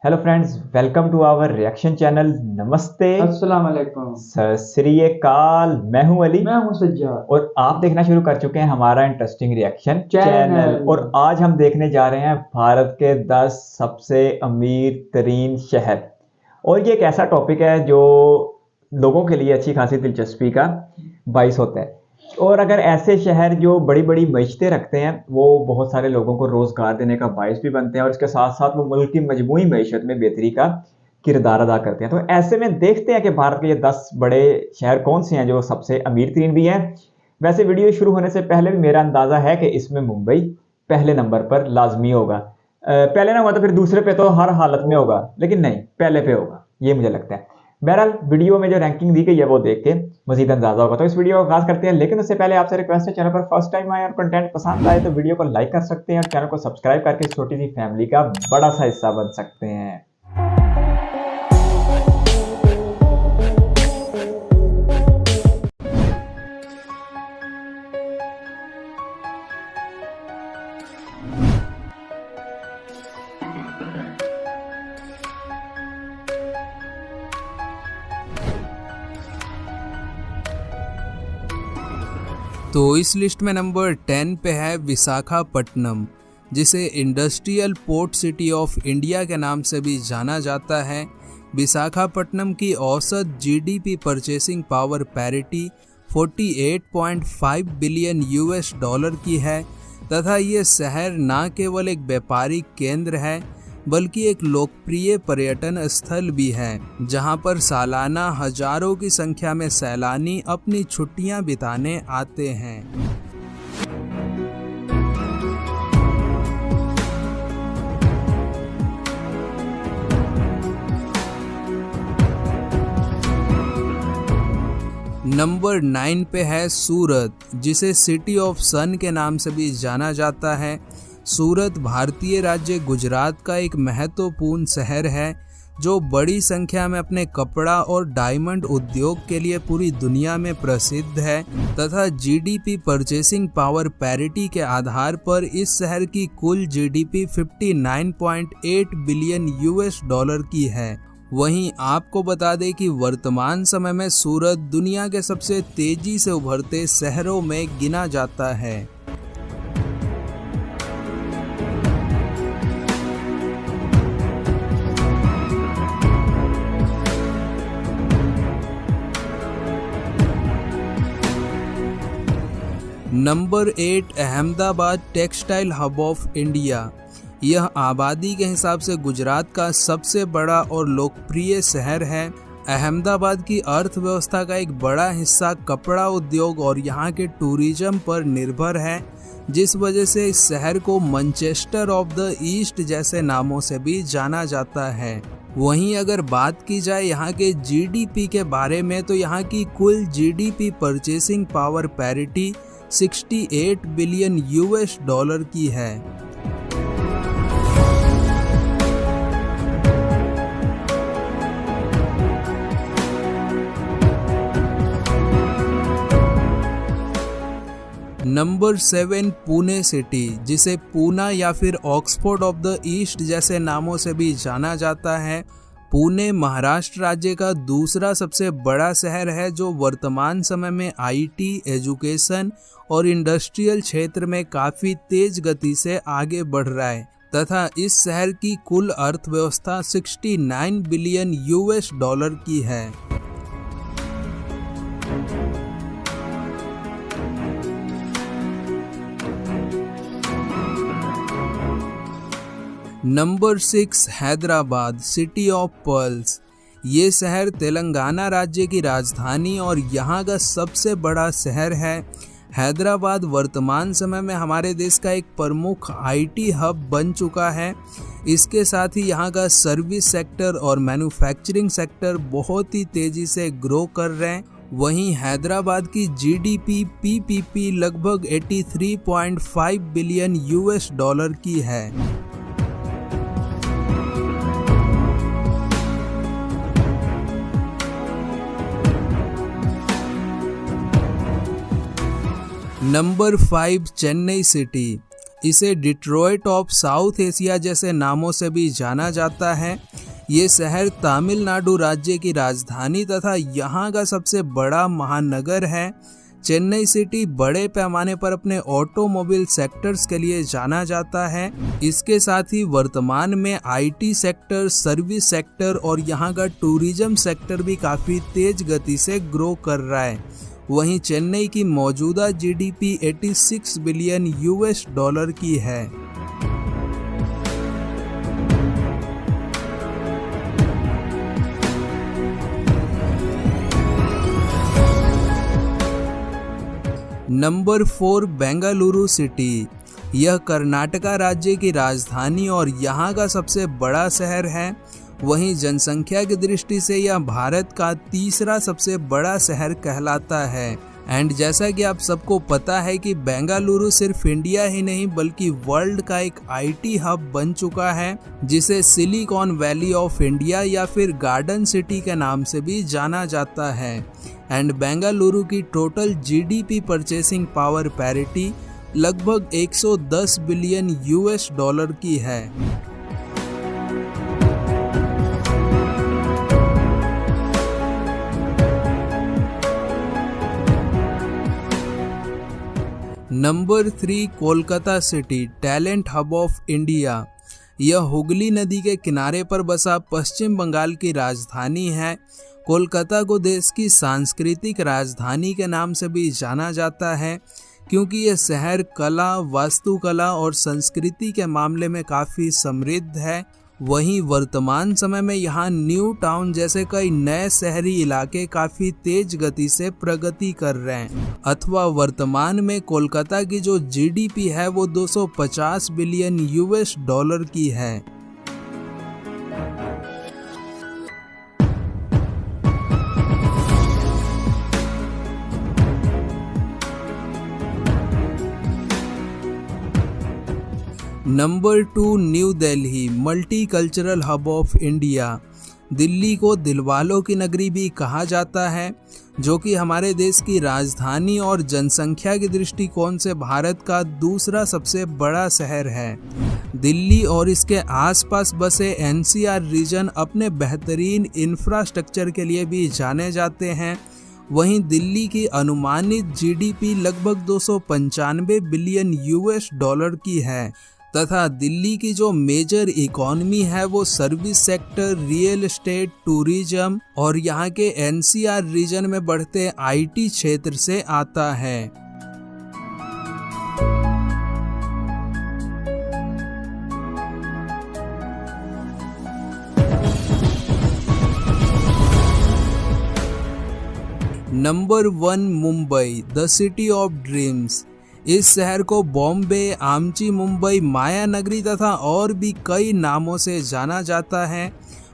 Hello friends, welcome to our reaction channel. नमस्ते, अस्सलाम वालेकुम। सत श्री अकाल। मैं हूं अली मैं हूं सज्जाद। और आप देखना शुरू कर चुके हैं हमारा इंटरेस्टिंग रिएक्शन चैनल। चैनल। और आज हम देखने जा रहे हैं भारत के 10 सबसे अमीर तरीन शहर। और ये एक ऐसा टॉपिक है जो लोगों के लिए अच्छी खासी दिलचस्पी का बाइस होता है। और अगर ऐसे शहर जो बड़ी बड़ी मईशतें रखते हैं वो बहुत सारे लोगों को रोज़गार देने का बाइस भी बनते हैं और इसके साथ साथ वो मुल्क की मजमूई मईशत में बेहतरी का किरदार अदा करते हैं। तो ऐसे में देखते हैं कि भारत के ये 10 बड़े शहर कौन से हैं जो सबसे अमीर तरीन भी हैं। वैसे वीडियो शुरू होने से पहले भी मेरा अंदाज़ा है कि इसमें मुंबई पहले नंबर पर लाजमी होगा। पहले ना हुआ तो फिर दूसरे पे तो हर हालत में होगा, लेकिन नहीं, पहले पे होगा, ये मुझे लगता है। बहरहाल वीडियो में जो रैंकिंग दी गई है वो देख के मजीद अंदाजा होगा। तो इस वीडियो को आगाज करते हैं, लेकिन उससे पहले आपसे रिक्वेस्ट है, चैनल पर फर्स्ट टाइम आए और कंटेंट पसंद आए तो वीडियो को लाइक कर सकते हैं और चैनल को सब्सक्राइब करके इस छोटी सी फैमिली का बड़ा सा हिस्सा बन सकते हैं। तो इस लिस्ट में नंबर 10 पे है विशाखापट्टनम, जिसे industrial port city of India के नाम से भी जाना जाता है। विशाखापट्टनम की औसत GDP purchasing power parity 48.5 billion US dollar की है तथा ये शहर न केवल एक व्यापारिक केंद्र है बल्कि एक लोकप्रिय पर्यटन स्थल भी है, जहां पर सालाना हजारों की संख्या में सैलानी अपनी छुट्टियां बिताने आते हैं। नंबर 9 पे है सूरत, जिसे सिटी ऑफ सन के नाम से भी जाना जाता है। सूरत भारतीय राज्य गुजरात का एक महत्वपूर्ण शहर है जो बड़ी संख्या में अपने कपड़ा और डायमंड उद्योग के लिए पूरी दुनिया में प्रसिद्ध है तथा जीडीपी परचेसिंग पावर पैरिटी के आधार पर इस शहर की कुल जीडीपी 59.8 बिलियन यूएस डॉलर की है। वहीं आपको बता दें कि वर्तमान समय में सूरत दुनिया के सबसे तेजी से उभरते शहरों में गिना जाता है। Number 8 Ahmedabad textile hub of India. यह आबादी के हिसाब से गुजरात का सबसे बड़ा और लोकप्रिय शहर है। अहमदाबाद की अर्थव्यवस्था का एक बड़ा हिस्सा कपड़ा उद्योग और यहाँ के टूरिज्म पर निर्भर है, जिस वजह से इस शहर को मैनचेस्टर ऑफ द ईस्ट जैसे नामों से भी जाना जाता है। वहीं अगर बात की जाए यहाँ के जीडीपी के बारे में तो यहाँ की कुल GDP purchasing power parity 68 billion US dollar की है। नंबर 7 पुणे सिटी, जिसे पूना या फिर ऑक्सफोर्ड ऑफ द ईस्ट जैसे नामों से भी जाना जाता है। पुणे महाराष्ट्र राज्य का दूसरा सबसे बड़ा शहर है जो वर्तमान समय में आईटी, एजुकेशन और इंडस्ट्रियल क्षेत्र में काफ़ी तेज गति से आगे बढ़ रहा है तथा इस शहर की कुल अर्थव्यवस्था 69 बिलियन यूएस डॉलर की है। Number 6 Hyderabad, city of pearls. ये शहर तेलंगाना राज्य की राजधानी और यहाँ का सबसे बड़ा शहर है। हैदराबाद वर्तमान समय में हमारे देश का एक प्रमुख आईटी हब बन चुका है। इसके साथ ही यहाँ का सर्विस सेक्टर और मैन्युफैक्चरिंग सेक्टर बहुत ही तेज़ी से ग्रो कर रहे हैं। वहीं हैदराबाद की जीडीपी पीपीपी लगभग 83.5 बिलियन यूएस डॉलर की है। Number 5 Chennai city. इसे डिट्रॉइट ऑफ साउथ एशिया जैसे नामों से भी जाना जाता है। ये शहर तमिलनाडु राज्य की राजधानी तथा यहाँ का सबसे बड़ा महानगर है। चेन्नई सिटी बड़े पैमाने पर अपने ऑटोमोबाइल सेक्टर्स के लिए जाना जाता है। इसके साथ ही वर्तमान में आईटी सेक्टर, सर्विस सेक्टर और यहाँ का टूरिज्म सेक्टर भी काफ़ी तेज गति से ग्रो कर रहा है। वहीं चेन्नई की मौजूदा जीडीपी 86 बिलियन यूएस डॉलर की है। Number 4 Bengaluru city. यह कर्नाटका राज्य की राजधानी और यहाँ का सबसे बड़ा शहर है। वहीं जनसंख्या की दृष्टि से यह भारत का तीसरा सबसे बड़ा शहर कहलाता है। एंड जैसा कि आप सबको पता है कि बेंगलुरु सिर्फ इंडिया ही नहीं बल्कि वर्ल्ड का एक आईटी हब बन चुका है, जिसे सिलिकॉन वैली ऑफ इंडिया या फिर गार्डन सिटी के नाम से भी जाना जाता है। एंड बेंगलुरु की total GDP purchasing power parity लगभग 110 बिलियन यूएस डॉलर की है। Number 3 Kolkata city, talent hub of India. यह हुगली नदी के किनारे पर बसा पश्चिम बंगाल की राजधानी है। कोलकाता को देश की सांस्कृतिक राजधानी के नाम से भी जाना जाता है, क्योंकि यह शहर कला, वास्तुकला और संस्कृति के मामले में काफ़ी समृद्ध है। वहीं वर्तमान समय में यहाँ न्यू टाउन जैसे कई नए शहरी इलाके काफ़ी तेज गति से प्रगति कर रहे हैं। अथवा वर्तमान में कोलकाता की जो जीडीपी है वो 250 बिलियन यूएस डॉलर की है। Number 2 new Delhi, multi cultural hub of India. Delhi को दिलवालों की नगरी भी कहा जाता है, जो कि हमारे देश की राजधानी और जनसंख्या के दृष्टिकोण से भारत का दूसरा सबसे बड़ा शहर है। दिल्ली और इसके आसपास बसे एनसीआर रीजन अपने बेहतरीन इंफ्रास्ट्रक्चर के लिए भी जाने जाते हैं। वहीं दिल्ली की अनुमानित जीडीपी लगभग 295 बिलियन यूएस डॉलर की है तथा दिल्ली की जो मेजर इकोनॉमी है वो service sector, real estate, tourism और यहाँ के एनसीआर रीजन में बढ़ते आईटी क्षेत्र से आता है। Number 1 Mumbai, the city of dreams. इस शहर को बॉम्बे, आमची मुंबई, माया नगरी तथा और भी कई नामों से जाना जाता है।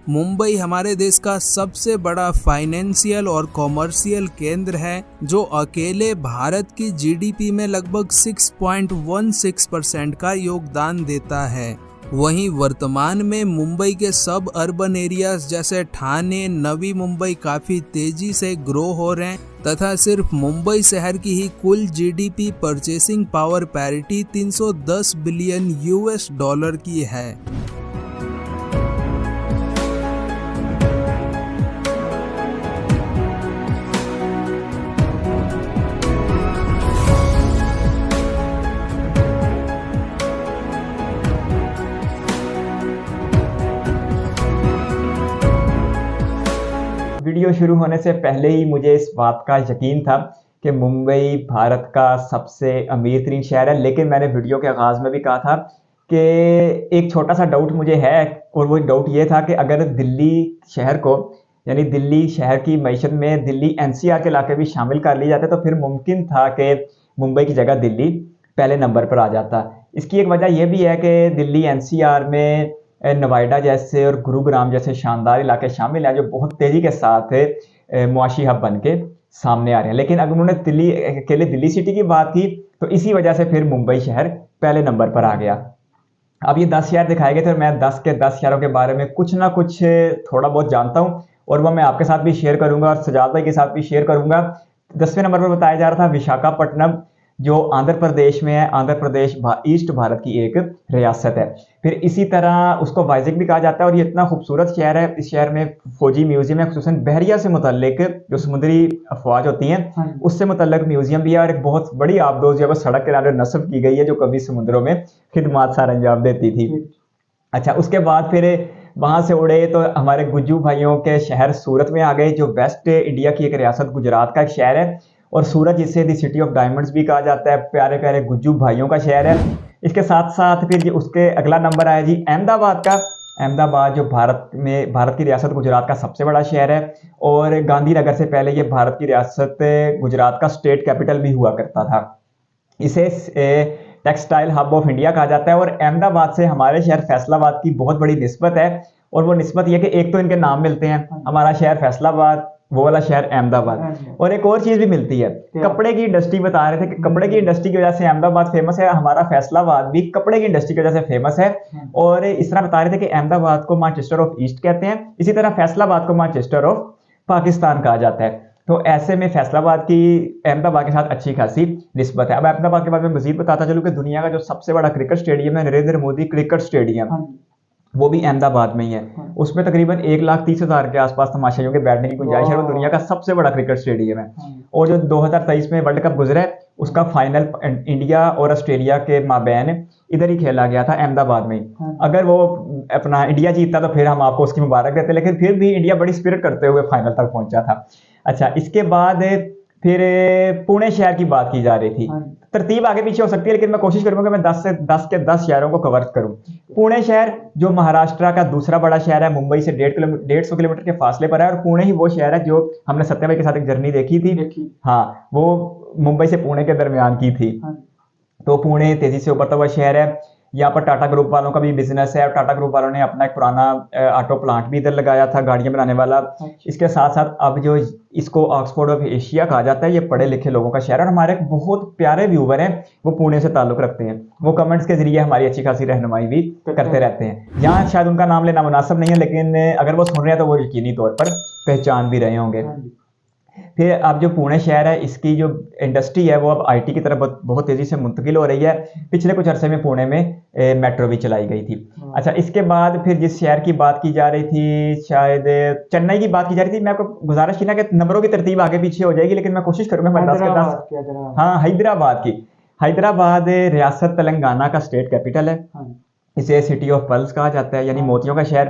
मुंबई हमारे देश का सबसे बड़ा फाइनेंशियल और कॉमर्शियल केंद्र है, जो अकेले भारत की जीडीपी में लगभग 6.16% का योगदान देता है। वहीं वर्तमान में मुंबई के सब अर्बन एरियाज जैसे ठाणे, नवी मुंबई काफ़ी तेजी से ग्रो हो रहे हैं तथा सिर्फ मुंबई शहर की ही कुल GDP purchasing power parity 310 billion US dollar की है। वीडियो शुरू होने से पहले ही मुझे इस बात का यकीन था कि मुंबई भारत का सबसे अमीर तरीन शहर है, लेकिन मैंने वीडियो के आगाज़ में भी कहा था कि एक छोटा सा डाउट मुझे है, और वो डाउट ये था कि अगर दिल्ली शहर को, यानी दिल्ली शहर की मईशत में दिल्ली एनसीआर के इलाके भी शामिल कर लिए जाते तो फिर मुमकिन था कि मुंबई की जगह दिल्ली पहले नंबर पर आ जाता। इसकी एक वजह यह भी है कि दिल्ली एनसीआर में नोएडा जैसे और गुरुग्राम जैसे शानदार इलाके शामिल हैं, जो बहुत तेज़ी के साथ मुआशी हब बन के सामने आ रहे हैं। लेकिन अगर उन्होंने अकेले दिल्ली सिटी की बात की तो इसी वजह से फिर मुंबई शहर पहले नंबर पर आ गया। अब ये 10 शहर दिखाए गए थे और मैं 10 के 10 शहरों के बारे में कुछ ना कुछ थोड़ा बहुत जानता हूँ, और वह मैं आपके साथ भी शेयर करूँगा और सजाद भाई के साथ भी शेयर करूँगा। 10वें नंबर पर बताया जा रहा था विशाखापट्टनम, जो आंध्र प्रदेश में है। आंध्र प्रदेश ईस्ट भारत की एक रियासत है। फिर इसी तरह उसको वाइजैक भी कहा जाता है और ये इतना खूबसूरत शहर है। इस शहर में फौजी म्यूजियम है, खुसूसन बहरिया से मुतल्लिक जो समुद्री अफवाज होती हैं उससे मुतल्लिक म्यूजियम भी है, और एक बहुत बड़ी आबदोज जो है सड़क किनारे नस्ब की गई है जो कभी समुद्रों में खिदमात सर अंजाम देती थी। अच्छा, उसके बाद फिर वहां से उड़े तो हमारे गुज्जू भाइयों के शहर सूरत में आ गए, जो वेस्ट इंडिया की एक रियासत गुजरात का एक शहर है, और सूरत जिसे दी सिटी ऑफ डायमंड्स भी कहा जाता है, प्यारे प्यारे गुज्जू भाइयों का शहर है। इसके साथ साथ फिर उसके अगला नंबर आया जी अहमदाबाद का। अहमदाबाद जो भारत की रियासत गुजरात का सबसे बड़ा शहर है, और गांधीनगर से पहले ये भारत की रियासत गुजरात का स्टेट कैपिटल भी हुआ करता था। इसे टेक्सटाइल हब ऑफ इंडिया कहा जाता है, और अहमदाबाद से हमारे शहर फैसलाबाद की बहुत बड़ी निस्बत है। और वो निस्बत ये कि एक तो इनके नाम मिलते हैं, हमारा शहर फैसलाबाद, वो वाला शहर अहमदाबाद। और एक और चीज भी मिलती है, कपड़े की इंडस्ट्री। बता रहे थे कि कपड़े की इंडस्ट्री की वजह से अहमदाबाद फेमस है, हमारा फैसलाबाद भी कपड़े की इंडस्ट्री की वजह से फेमस है। और इस तरह बता रहे थे कि अहमदाबाद को मैनचेस्टर ऑफ ईस्ट कहते हैं, इसी तरह फैसलाबाद को मैनचेस्टर ऑफ पाकिस्तान कहा जाता है। तो ऐसे में फैसलाबाद की अहमदाबाद के साथ अच्छी खासी निस्बत है। अब अहमदाबाद के बारे में मजीद बताता चलूं कि दुनिया का जो सबसे बड़ा क्रिकेट स्टेडियम है नरेंद्र मोदी क्रिकेट स्टेडियम, वो भी अहमदाबाद में ही है। उसमें तकरीबन 1,30,000 के आसपास तमाशाइयों के बैठने की गुंजाइश है, वो दुनिया का सबसे बड़ा क्रिकेट स्टेडियम है। और जो 2023 में वर्ल्ड कप गुजरा है उसका फाइनल इंडिया और ऑस्ट्रेलिया के माबैन इधर ही खेला गया था, अहमदाबाद में ही। अगर वो अपना इंडिया जीतता तो फिर हम आपको उसकी मुबारक देते, लेकिन फिर भी इंडिया बड़ी स्पिरिट करते हुए फाइनल तक पहुंचा था। अच्छा, इसके बाद फिर पुणे शहर की बात की जा रही थी। तरतीब आगे पीछे हो सकती है, लेकिन मैं कोशिश करूंगा कि मैं 10 के 10 शहरों को कवर करूं। पुणे शहर जो महाराष्ट्र का दूसरा बड़ा शहर है, मुंबई से 150 किलोमीटर के फासले पर है, और पुणे ही वो शहर है जो हमने सत्या भाई के साथ एक जर्नी देखी थी। हाँ, वो मुंबई से पुणे के दरमियान की थी। तो पुणे तेजी से उभरता हुआ शहर है। यहाँ पर टाटा ग्रुप वालों का भी बिजनेस है, और टाटा ग्रुप वालों ने अपना एक पुराना ऑटो प्लांट भी इधर लगाया था, गाड़ियां बनाने वाला। इसके साथ साथ अब जो इसको ऑक्सफोर्ड ऑफ एशिया कहा जाता है, ये पढ़े लिखे लोगों का शहर है। और हमारे एक बहुत प्यारे व्यूवर हैं, वो पुणे से ताल्लुक रखते हैं, वो कमेंट्स के जरिए हमारी अच्छी खासी रहनुमाई भी करते रहते हैं। यहाँ शायद उनका नाम लेना मुनासिब नहीं है, लेकिन अगर वो सुन रहे हैं तो वो यकीनी तौर पर पहचान भी रहे होंगे। फिर अब जो पुणे शहर है, इसकी जो इंडस्ट्री है वो अब आईटी की तरफ बहुत तेजी से मुंतकिल हो रही है। पिछले कुछ अरसे में पुणे में मेट्रो भी चलाई गई थी। अच्छा, इसके बाद फिर जिस शहर की बात की जा रही थी, शायद चेन्नई की बात की जा रही थी। मैं आपको गुजारिश की ना कि नंबरों की तरतीब आगे पीछे हो जाएगी, लेकिन मैं कोशिश करूंगा मैं 10 के 10। हाँ, हैदराबाद की। हैदराबाद रियासत तेलंगाना का स्टेट कैपिटल है। इसे सिटी ऑफ पर्ल्स कहा जाता है, यानी मोतियों का शहर।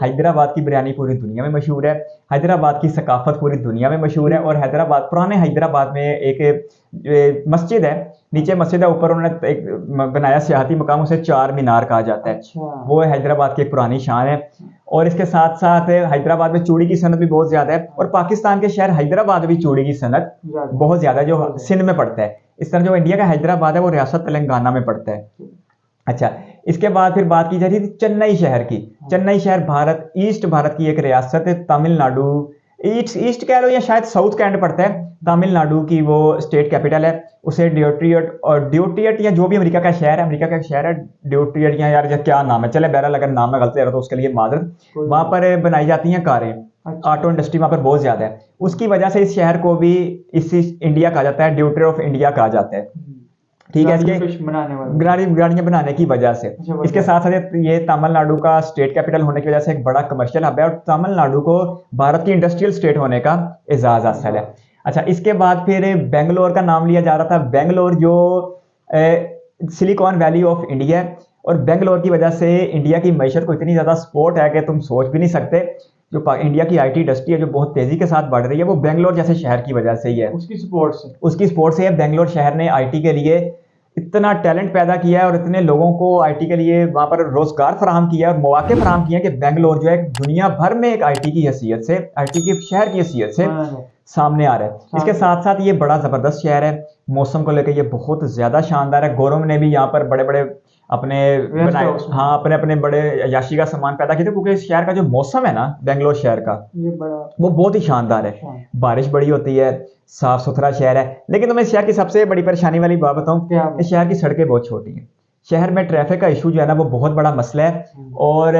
हैदराबाद की बिरयानी पूरी दुनिया में मशहूर है, हैदराबाद की सकाफत पूरी दुनिया में मशहूर है। और हैदराबाद, पुराने हैदराबाद में एक मस्जिद है, नीचे मस्जिद है, ऊपर उन्होंने एक बनाया सियाहती मकाम, उसे चार मीनार कहा जाता है। वो हैदराबाद की एक पुरानी शान है। और इसके साथ साथ हैदराबाद में चूड़ी की सनत भी बहुत ज्यादा है, और पाकिस्तान के शहर हैदराबाद भी चूड़ी की सनत बहुत ज्यादा है, जो सिंध में पड़ता है। इस तरह जो इंडिया का हैदराबाद है वो रियासत तेलंगाना में पड़ता है। अच्छा, इसके बाद फिर बात की जा रही थी चेन्नई शहर की। चेन्नई शहर ईस्ट भारत की एक रियासत है, तमिलनाडु ईस्ट कह लो या शायद साउथ के एंड पड़ता है। तमिलनाडु की वो स्टेट कैपिटल है। उसे ड्यूटियट या जो भी अमेरिका का शहर है ड्यूटियट, या यार क्या नाम है, चले बहरहाल अगर नाम में गलती है तो उसके लिए माजरत। वहां पर बनाई जाती हैं कारें, ऑटो इंडस्ट्री वहां पर बहुत ज्यादा है। उसकी वजह से इस शहर को भी इस इंडिया कहा जाता है, ड्यूटर ऑफ इंडिया कहा जाता है। ठीक है, गाड़ियां बनाने की वजह से। इसके साथ साथ ये तमिलनाडु का स्टेट कैपिटल होने की वजह से एक बड़ा कमर्शियल हब है, और तमिलनाडु को भारत की इंडस्ट्रियल स्टेट होने का एजाज हासिल है। अच्छा, इसके बाद फिर बेंगलोर का नाम लिया जा रहा था। बेंगलोर जो सिलिकॉन वैली ऑफ इंडिया है, और बेंगलोर की वजह से इंडिया की मैशत को इतनी ज्यादा सपोर्ट है कि तुम सोच भी नहीं सकते। जो इंडिया की आईटी इंडस्ट्री है जो बहुत तेजी के साथ बढ़ रही है, वो बेंगलोर जैसे शहर की वजह से ही है, उसकी सपोर्ट से है। बेंगलोर शहर ने आईटी के लिए इतना टैलेंट पैदा किया है, और इतने लोगों को आईटी के लिए वहां पर रोजगार फराहम किया है और मौके फराहम किए हैं कि बेंगलोर जो है दुनिया भर में एक आईटी की हैसियत से, आईटी के शहर की हैसियत से सामने आ रहा है। इसके साथ साथ ये बड़ा जबरदस्त शहर है, मौसम को लेकर ये बहुत ज्यादा शानदार है। गौरव ने भी यहाँ पर बड़े बड़े अपने बनाए, हाँ, अपने बड़े याशी का सामान पैदा किया, क्योंकि इस शहर का जो मौसम है ना बेंगलोर शहर का, वो बहुत ही शानदार है। बारिश बड़ी होती है, साफ सुथरा शहर है। लेकिन मैं इस शहर की सबसे बड़ी परेशानी वाली बात बताऊं, इस शहर की सड़कें बहुत छोटी हैं। शहर में ट्रैफिक का इशू जो है ना वो बहुत बड़ा मसला है, और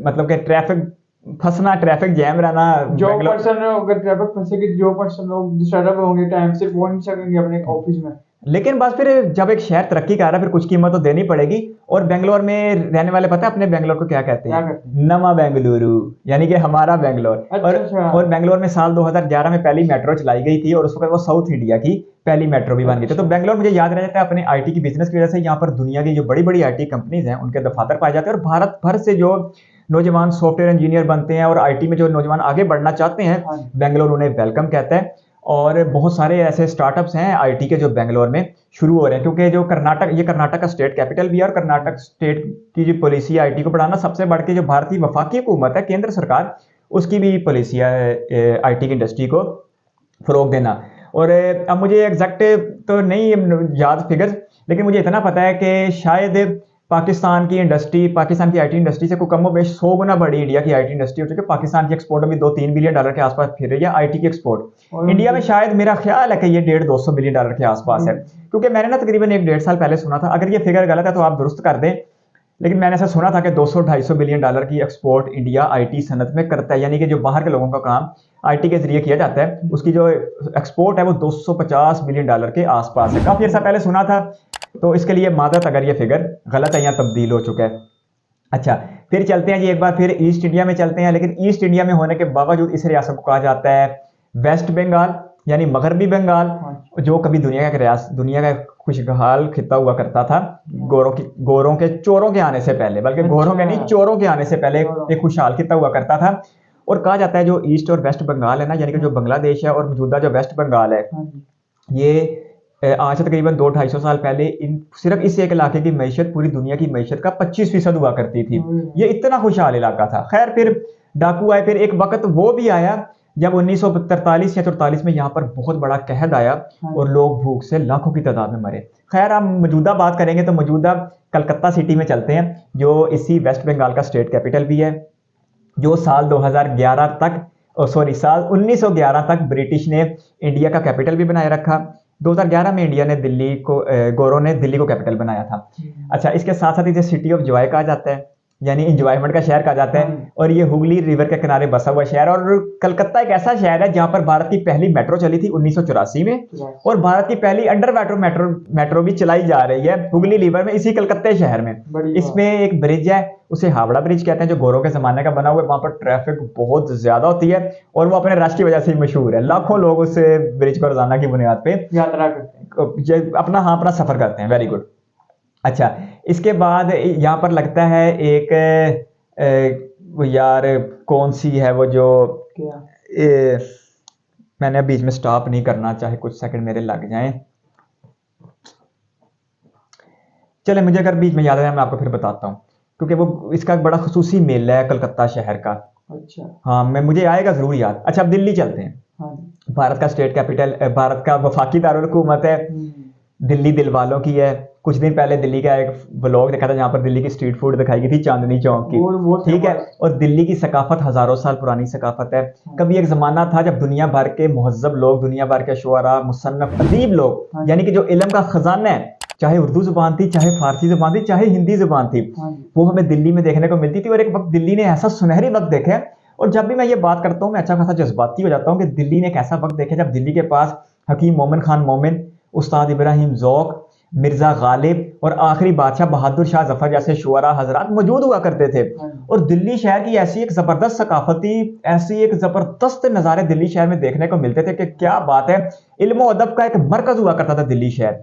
मतलब कि ट्रैफिक जैम रहना, जो पर्सन अगर ट्रैफिक फंसेगी, जो पर्सन लोग डिस्टर्ब होंगे, टाइम से पहुंच नहीं सकेंगे अपने ऑफिस में, लेकिन बस फिर जब एक शहर तरक्की कर रहा है फिर कुछ कीमत तो देनी पड़ेगी। और बेंगलोर में रहने वाले पता है अपने बेंगलोर को क्या कहते क्या हैं? करते हैं? नवा बेंगलुरु, यानी कि हमारा बेंगलोर। अच्छा। और बेंगलोर में साल 2011 में पहली मेट्रो चलाई गई थी और उस वक्त वो साउथ इंडिया की पहली मेट्रो भी बन गई थी। तो बेंगलोर मुझे याद रह जाता है अपने आईटी की बिजनेस की वजह से। यहाँ पर दुनिया की जो बड़ी बड़ी आईटी कंपनीज हैं उनके दफातर पाए जाते हैं, और भारत भर से जो नौजवान सॉफ्टवेयर इंजीनियर बनते हैं और आईटी में जो नौजवान आगे बढ़ना चाहते हैं, हाँ। बेंगलोर उन्हें वेलकम कहता है। और बहुत सारे ऐसे स्टार्टअप्स हैं आईटी के जो बेंगलोर में शुरू हो रहे हैं, क्योंकि जो कर्नाटक का स्टेट कैपिटल भी है, और कर्नाटक स्टेट की जो पॉलिसी है आईटी को बढ़ाना, सबसे बढ़ के जो भारतीय वफाकी हुकूमत है, केंद्र सरकार, उसकी भी पॉलिसी है आईटी की इंडस्ट्री को फरोग देना। और अब मुझे एग्जैक्ट तो नहीं याद फिगर, लेकिन मुझे इतना पता है कि शायद पाकिस्तान की आईटी इंडस्ट्री से कोई कम बेश 100 गुना बड़ी इंडिया की आईटी इंडस्ट्री हो चुकी है। पाकिस्तान की एक्सपोर्ट अभी $2-3 बिलियन के आसपास फिर रही है आईटी की एक्सपोर्ट। इंडिया में शायद मेरा ख्याल है कि ये $150-200 बिलियन के आसपास है, क्योंकि मैंने ना तकरीबन 1-1.5 साल पहले सुना था। अगर ये फिगर गलत है तो आप दुरुस्त कर दें, लेकिन मैंने ऐसा सुना था कि $200-250 बिलियन की एक्सपोर्ट इंडिया आईटी सनत में करता है, यानी कि जो बाहर के लोगों का काम आईटी के जरिए किया जाता है उसकी जो एक्सपोर्ट है वो $250 बिलियन के आसपास है। काफी अर्सा पहले सुना था, तो इसके लिए मादत अगर ये फिगर गलत है या तब्दील हो चुका है। अच्छा, फिर चलते हैं जी एक बार फिर ईस्ट इंडिया में चलते हैं। लेकिन ईस्ट इंडिया में होने के बावजूद इस रियासत को कहा जाता है वेस्ट बंगाल, यानी मगरबी बंगाल, जो कभी दुनिया का खुशहाल खिता हुआ करता था गोरों के चोरों के आने से पहले, बल्कि गोरों के नहीं चोरों के आने से पहले एक खुशहाल खिता हुआ करता था। और कहा जाता है जो ईस्ट और वेस्ट बंगाल है ना, यानी कि जो बांग्लादेश है और मौजूदा जो वेस्ट बंगाल है, ये आज से तकरीबन 200-250 साल पहले सिर्फ इस एक इलाके की मैशत पूरी दुनिया की मैशत का 25% हुआ करती थी। ये इतना खुशहाल इलाका था। खैर फिर डाकू आए, फिर एक वक्त वो भी आया जब 1943 या 44 में यहाँ पर बहुत बड़ा कहर आया और लोग भूख से लाखों की तादाद में मरे। खैर हम मौजूदा बात करेंगे तो मौजूदा कलकत्ता सिटी में चलते हैं, जो इसी वेस्ट बंगाल का स्टेट कैपिटल भी है, जो साल 1911 तक ब्रिटिश ने इंडिया का कैपिटल भी बनाए रखा। 2011 में इंडिया ने गोरों ने दिल्ली को कैपिटल बनाया था। अच्छा, इसके साथ साथ इसे सिटी ऑफ जॉय कहा जाता है, यानी इंजॉयमेंट का शहर कहा जाता है। और ये हुगली रिवर के किनारे बसा हुआ शहर। और कलकत्ता एक ऐसा शहर है जहां पर भारत की पहली मेट्रो चली थी 1984 में, और भारत की पहली अंडर वाटर मेट्रो भी चलाई जा रही है हुगली रिवर में, इसी कलकत्ता शहर में। इसमें एक ब्रिज है, उसे हावड़ा ब्रिज कहते हैं, जो गोरों के जमाने का बना हुआ है। वहां पर ट्रैफिक बहुत ज्यादा होती है और वो अपने रश की वजह से ही मशहूर है। लाखों लोग उस ब्रिज को रोजाना की बुनियाद पे यात्रा करते हैं, अपना सफर करते हैं। Very good. अच्छा, इसके बाद यहाँ पर लगता है एक यार कौन सी है वो जो मैंने बीच में स्टॉप नहीं करना, चाहे कुछ सेकंड मेरे लग जाएं। चले, मुझे अगर बीच में याद आया मैं आपको फिर बताता हूँ, क्योंकि वो इसका बड़ा खुसूसी मेला है कलकत्ता शहर का। अच्छा हाँ, मुझे आएगा जरूर याद। अच्छा, अब दिल्ली चलते हैं। भारत का स्टेट कैपिटल, भारत का वफाकी दारुल हुकूमत है। दिल्ली दिल वालों की है। कुछ दिन पहले दिल्ली का एक व्लॉग देखा था जहाँ पर दिल्ली की स्ट्रीट फूड दिखाई गई थी चांदनी चौक की, ठीक है। और दिल्ली की सकाफत हजारों साल पुरानी सकाफत है। कभी एक जमाना था जब दुनिया भर के मुहज्जब लोग, दुनिया भर के शुअरा, मुसन्नफ, अदीब लोग, यानी कि जो इल्म का खजाना है, चाहे उर्दू जुबान थी, चाहे फारसी जुबान थी, चाहे हिंदी जुबान थी, वो हमें दिल्ली में देखने को मिलती थी। और एक वक्त दिल्ली ने ऐसा सुनहरी वक्त देखा है, और जब भी मैं ये बात करता हूँ मैं अच्छा खासा जज्बाती हो जाता हूँ कि दिल्ली ने एक ऐसा वक्त देखा जब दिल्ली के पास हकीम मोमिन खान मोमिन, उस्ताद इब्राहिम ज़ौक, मिर्जा गालिब और आखिरी बादशाह बहादुर शाह जफर जैसे शुअरा हजरात मौजूद हुआ करते थे। और दिल्ली शहर की ऐसी एक जबरदस्त सकाफती, ऐसी एक जबरदस्त नज़ारे दिल्ली शहर में देखने को मिलते थे कि क्या बात है। इल्म और अदब का एक मरकज हुआ करता था दिल्ली शहर।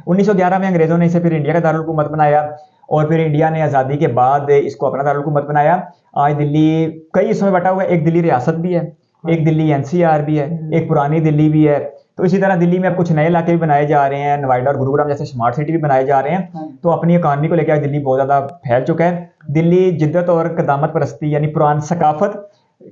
1911 में अंग्रेजों ने इसे फिर इंडिया का दारुल हुकूमत बनाया, और फिर इंडिया ने आज़ादी के बाद इसको अपना दारुल हुकूमत बनाया। आज दिल्ली कई हिस्सों में बटा हुआ है। एक दिल्ली रियासत भी है, एक दिल्ली एनसीआर भी है, एक पुरानी दिल्ली भी है। तो इसी तरह दिल्ली में अब कुछ नए इलाके भी बनाए जा रहे हैं, नोएडा और गुरुग्राम जैसे स्मार्ट सिटी भी बनाए जा रहे हैं। तो अपनी इकॉनमी को लेकर दिल्ली बहुत ज़्यादा फैल चुका है। दिल्ली जिद्दत और कदामत परस्ती, यानी पुरानी सकाफत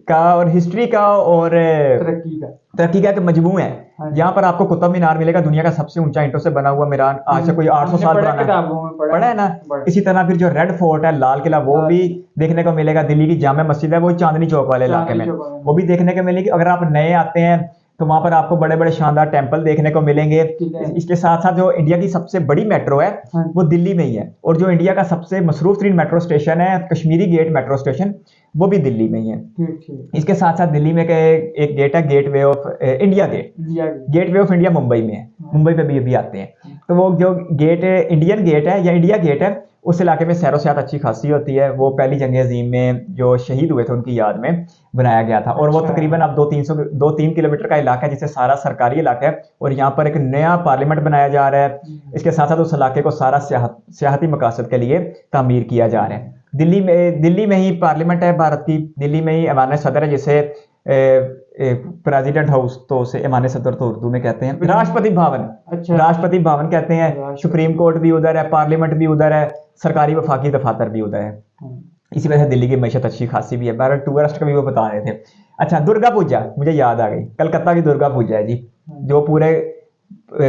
का और हिस्ट्री का और तरक्की का एक मजमू है। यहाँ पर आपको कुतुब मीनार मिलेगा, दुनिया का सबसे ऊंचा ईंटों से बना हुआ मीनार, आज से कोई 800 साल पुराना पड़ा है ना। इसी तरह फिर जो रेड फोर्ट है, लाल किला, वो भी देखने को मिलेगा। दिल्ली की जामा मस्जिद है, वो चांदनी चौक वाले इलाके में, वो भी देखने को मिलेगी। अगर आप नए आते हैं तो वहां पर आपको बड़े बड़े शानदार टेंपल देखने को मिलेंगे। इसके साथ साथ जो इंडिया की सबसे बड़ी मेट्रो है वो दिल्ली में ही है, और जो इंडिया का सबसे मसरूफ तरीन मेट्रो स्टेशन है कश्मीरी गेट मेट्रो स्टेशन, वो भी दिल्ली में ही है। ठीक ठीक। इसके साथ साथ दिल्ली में एक गेट है, Gateway of India Gate. India Gate. Gateway of India Mumbai में है, मुंबई पे भी अभी आते हैं। तो वो जो गेट इंडियन गेट है या इंडिया गेट है, उस इलाके में सैरो सयाहत अच्छी खासी होती है। वो पहली जंग अजीम में जो शहीद हुए थे उनकी याद में बनाया गया था। और वो अच्छा। तकरीबन अब 2-3 किलोमीटर का इलाका है, जिसे सारा सरकारी इलाका है। और यहाँ पर एक नया पार्लियामेंट बनाया जा रहा है। इसके साथ साथ उस इलाके को सारा सियाहती मकासद के लिए तामीर किया जा रहा है। दिल्ली में ही पार्लियामेंट है भारत की, दिल्ली में ही ऐवान सदर है, जिसे प्रेसिडेंट हाउस तो उसे ऐवान सदर तो उर्दू में कहते हैं, राष्ट्रपति भवन। अच्छा। राष्ट्रपति भवन कहते हैं। सुप्रीम कोर्ट भी उधर है, पार्लियामेंट भी उधर है, सरकारी वफाकी दफातर भी उधर है। इसी वजह से दिल्ली की मैशत अच्छी खासी भी है। बहरहाल टूरिस्ट का भी वो बता रहे थे। अच्छा, दुर्गा पूजा मुझे याद आ गई, कलकत्ता की दुर्गा पूजा है जी, जो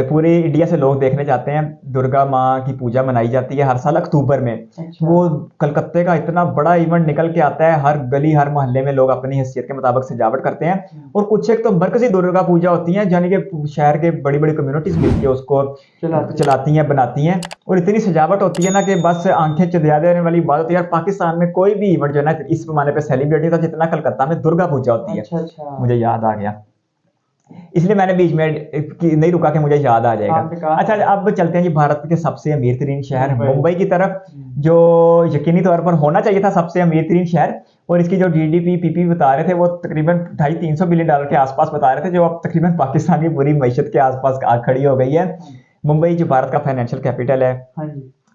पूरे इंडिया से लोग देखने जाते हैं। दुर्गा माँ की पूजा मनाई जाती है हर साल अक्टूबर में। अच्छा। वो कलकत्ते का इतना बड़ा इवेंट निकल के आता है, हर गली हर मोहल्ले में लोग अपनी हैसियत के मुताबिक सजावट करते हैं। और कुछ एक तो मरकजी दुर्गा पूजा होती है, यानी कि शहर के बड़ी बड़ी कम्युनिटीज मिलकर उसको चलाती हैं, बनाती हैं। और इतनी सजावट होती है ना कि बस आंखें चुरा देने वाली बात होती है। यार पाकिस्तान में कोई भी इवेंट जो है ना इस पैमाने पे सेलिब्रेट होता है जितना कलकत्ता में दुर्गा पूजा होती है। अच्छा। मुझे याद आ गया, इसलिए मैंने बीच में नहीं रुका कि मुझे याद आ जाएगा। अच्छा, अब चलते हैं जी भारत के सबसे अमीर तरीन शहर मुंबई की तरफ, जो यकीनी तौर पर होना चाहिए था सबसे अमीर तरीन शहर। और इसकी जो जीडीपी पीपी बता रहे थे वो तकरीबन $250-300 बिलियन के आसपास बता रहे थे, जो अब तकरीबन पाकिस्तान की पूरी मैशत के आसपास आ खड़ी हो गई है। मुंबई जो भारत का फाइनेंशियल कैपिटल है।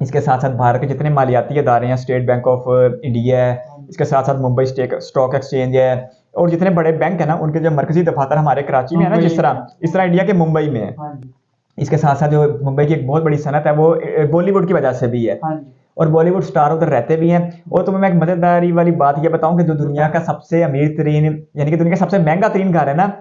इसके साथ साथ भारत के जितने मालियाती इदारे हैं, स्टेट बैंक ऑफ इंडिया है, इसके साथ साथ मुंबई स्टॉक एक्सचेंज है, और जितने बड़े बैंक है ना उनके जो मरकजी दफातर हमारे कराची में है ना, इस तरह इंडिया के मुंबई में है। इसके साथ साथ जो मुंबई की एक बहुत बड़ी सनत है वो बॉलीवुड की वजह से भी है, और बॉलीवुड स्टार उधर रहते भी हैं। और तुम्हें मैं एक मजेदारी वाली बात ये बताऊं कि जो दुनिया का सबसे अमीर तरीन यानी कि दुनिया का सबसे महंगा तरीन घर है ना,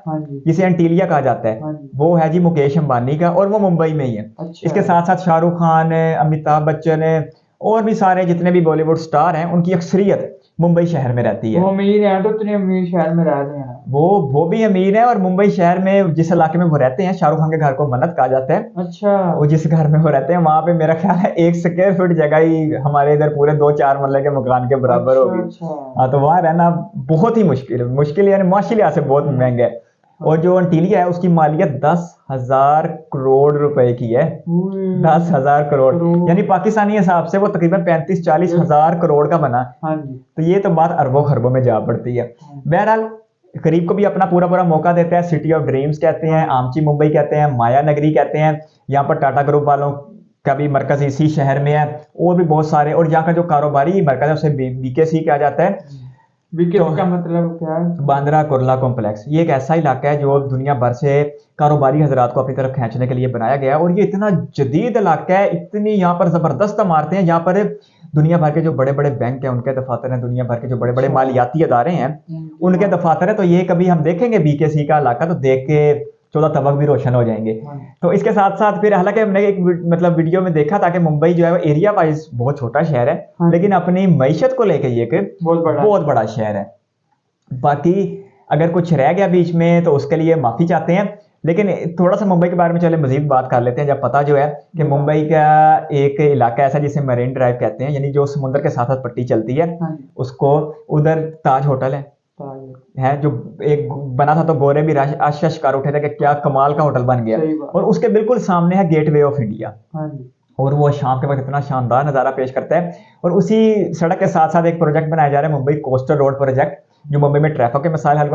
जिसे एंटीलिया कहा जाता है, वो है जी मुकेश अंबानी का, और वो मुंबई में ही है। अच्छा। इसके साथ साथ शाहरुख खान है, अमिताभ बच्चन है, और भी सारे जितने भी बॉलीवुड स्टार हैं उनकी अक्सरियत मुंबई शहर में रहती है। वो अमीर है तो इतने अमीर शहर में रह रहे हैं। वो भी अमीर है, और मुंबई शहर में जिस इलाके में वो रहते हैं, शाहरुख खान के घर को मन्नत कहा जाता है। अच्छा। वो जिस घर में वो रहते हैं वहां पे मेरा ख्याल है 1 स्क्वायर फीट जगह ही हमारे इधर पूरे 2-4 मरले के मकान के बराबर होगी। हाँ, तो वहां रहना बहुत ही मुश्किल यानी माशी लिहाज से बहुत महंगा है। और जो एंटीलिया है उसकी मालियत 10,000 करोड़ रुपए की है। 10,000 करोड़ यानी पाकिस्तानी हिसाब से वो तकरीबन 35-40 हजार करोड़ का बना। तो ये तो बात अरबों खरबों में जा पड़ती है। बहरहाल करीब को भी अपना पूरा मौका देता है। सिटी ऑफ ड्रीम्स कहते हैं, आमची मुंबई कहते हैं, माया नगरी कहते हैं। यहाँ पर टाटा ग्रुप वालों का भी मरकज इसी शहर में है, और भी बहुत सारे। और यहाँ का जो कारोबारी मरकज है उसे BKC कहा जाता है। BKC का मतलब क्या है? बांद्रा कुर्ला कॉम्प्लेक्स। ये एक ऐसा इलाका है जो दुनिया भर से कारोबारी हजरात को अपनी तरफ खींचने के लिए बनाया गया है। और ये इतना जदीद इलाका है, इतनी यहाँ पर जबरदस्त इमारतें हैं। यहाँ पर दुनिया भर के जो बड़े बड़े बैंक हैं उनके दफातर हैं, दुनिया भर के जो बड़े बड़े मालियाती अदारे हैं उनके दफातर है। तो ये कभी हम देखेंगे BKC का इलाका तो देख के 14 तबक भी रोशन हो जाएंगे। तो इसके साथ साथ फिर हालांकि हमने एक वीडियो में देखा था कि मुंबई जो है वो एरिया वाइज बहुत छोटा शहर है, लेकिन अपनी मईशत को लेकर ये एक बहुत बड़ा शहर है। बाकी अगर कुछ रह गया बीच में तो उसके लिए माफी चाहते हैं। लेकिन थोड़ा सा मुंबई के बारे में चले मजीद बात कर लेते हैं। जब पता जो है कि मुंबई का एक इलाका ऐसा जिसे मरीन ड्राइव कहते हैं, यानी जो समुद्र के साथ साथ पट्टी चलती है, उसको उधर ताज होटल है जो एक बना था, तो गोरे भी शिकार उठे थे कि क्या कमाल का होटल बन गया। और उसके बिल्कुल सामने है गेटवे ऑफ इंडिया, और वो शाम के वक्त इतना शानदार नज़ारा पेश करता है। और उसी सड़क के साथ साथ एक प्रोजेक्ट बनाया जा रहा है, मुंबई कोस्टल रोड प्रोजेक्ट, जो मुंबई में ट्रैफिक के मसाइल हल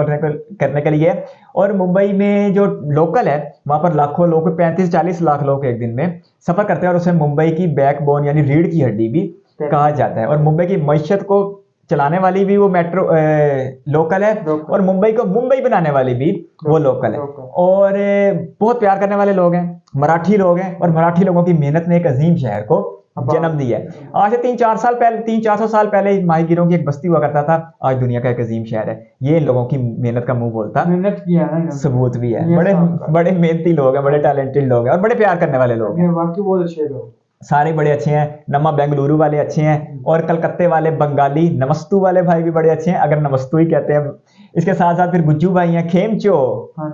करने के लिए। और मुंबई में जो लोकल है वहाँ पर लाखों लोग, 35-40 लाख लोग एक दिन में सफ़र करते हैं, और उसे मुंबई की बैकबोन यानी रीढ़ की हड्डी भी कहा जाता है। और मुंबई की मईशत को चलाने वाली भी वो मेट्रो लोकल है, और मुंबई को मुंबई बनाने वाली भी वो लोकल है। और बहुत प्यार करने वाले लोग हैं, मराठी लोग हैं, और मराठी लोगों की मेहनत ने एक अजीम शहर को जन्म दिया है। आज से 300-400 साल पहले माहीगीरों की एक बस्ती हुआ करता था, आज दुनिया का एक अजीम शहर है। ये इन लोगों की मेहनत का मुंह बोलता मेहनत किया है, सबूत भी है। बड़े मेहनती लोग हैं, बड़े टैलेंटेड लोग हैं, और बड़े प्यार करने वाले लोग हैं। वाकई बहुत अच्छे लोग, सारे बड़े अच्छे हैं। नमा बेंगलुरु वाले अच्छे हैं, और कलकत्ते वाले बंगाली नमस्तू वाले भाई भी बड़े अच्छे हैं, अगर नमस्तू ही कहते हैं। इसके साथ साथ फिर गुज्जू भाई हैं, खेमचो,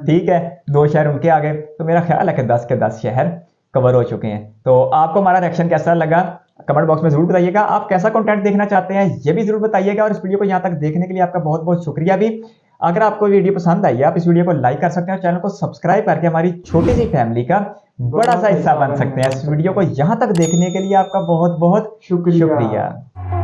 ठीक है, 2 शहर उनके आगे। तो मेरा ख्याल है कि 10 के 10 शहर कवर हो चुके हैं। तो आपको हमारा रिएक्शन कैसा लगा? कमेंट बॉक्स में जरूर बताइएगा। आप कैसा कंटेंट देखना चाहते हैं ये भी जरूर बताइएगा, और इस वीडियो को यहाँ तक देखने के लिए आपका बहुत बहुत शुक्रिया भी। अगर आपको वीडियो पसंद आई है, आप इस वीडियो को लाइक कर सकते हैं और चैनल को सब्सक्राइब करके हमारी छोटी सी फैमिली का बड़ा सा हिस्सा बन सकते हैं। इस वीडियो को यहाँ तक देखने के लिए आपका बहुत बहुत शुक्रिया। शुक्रिया।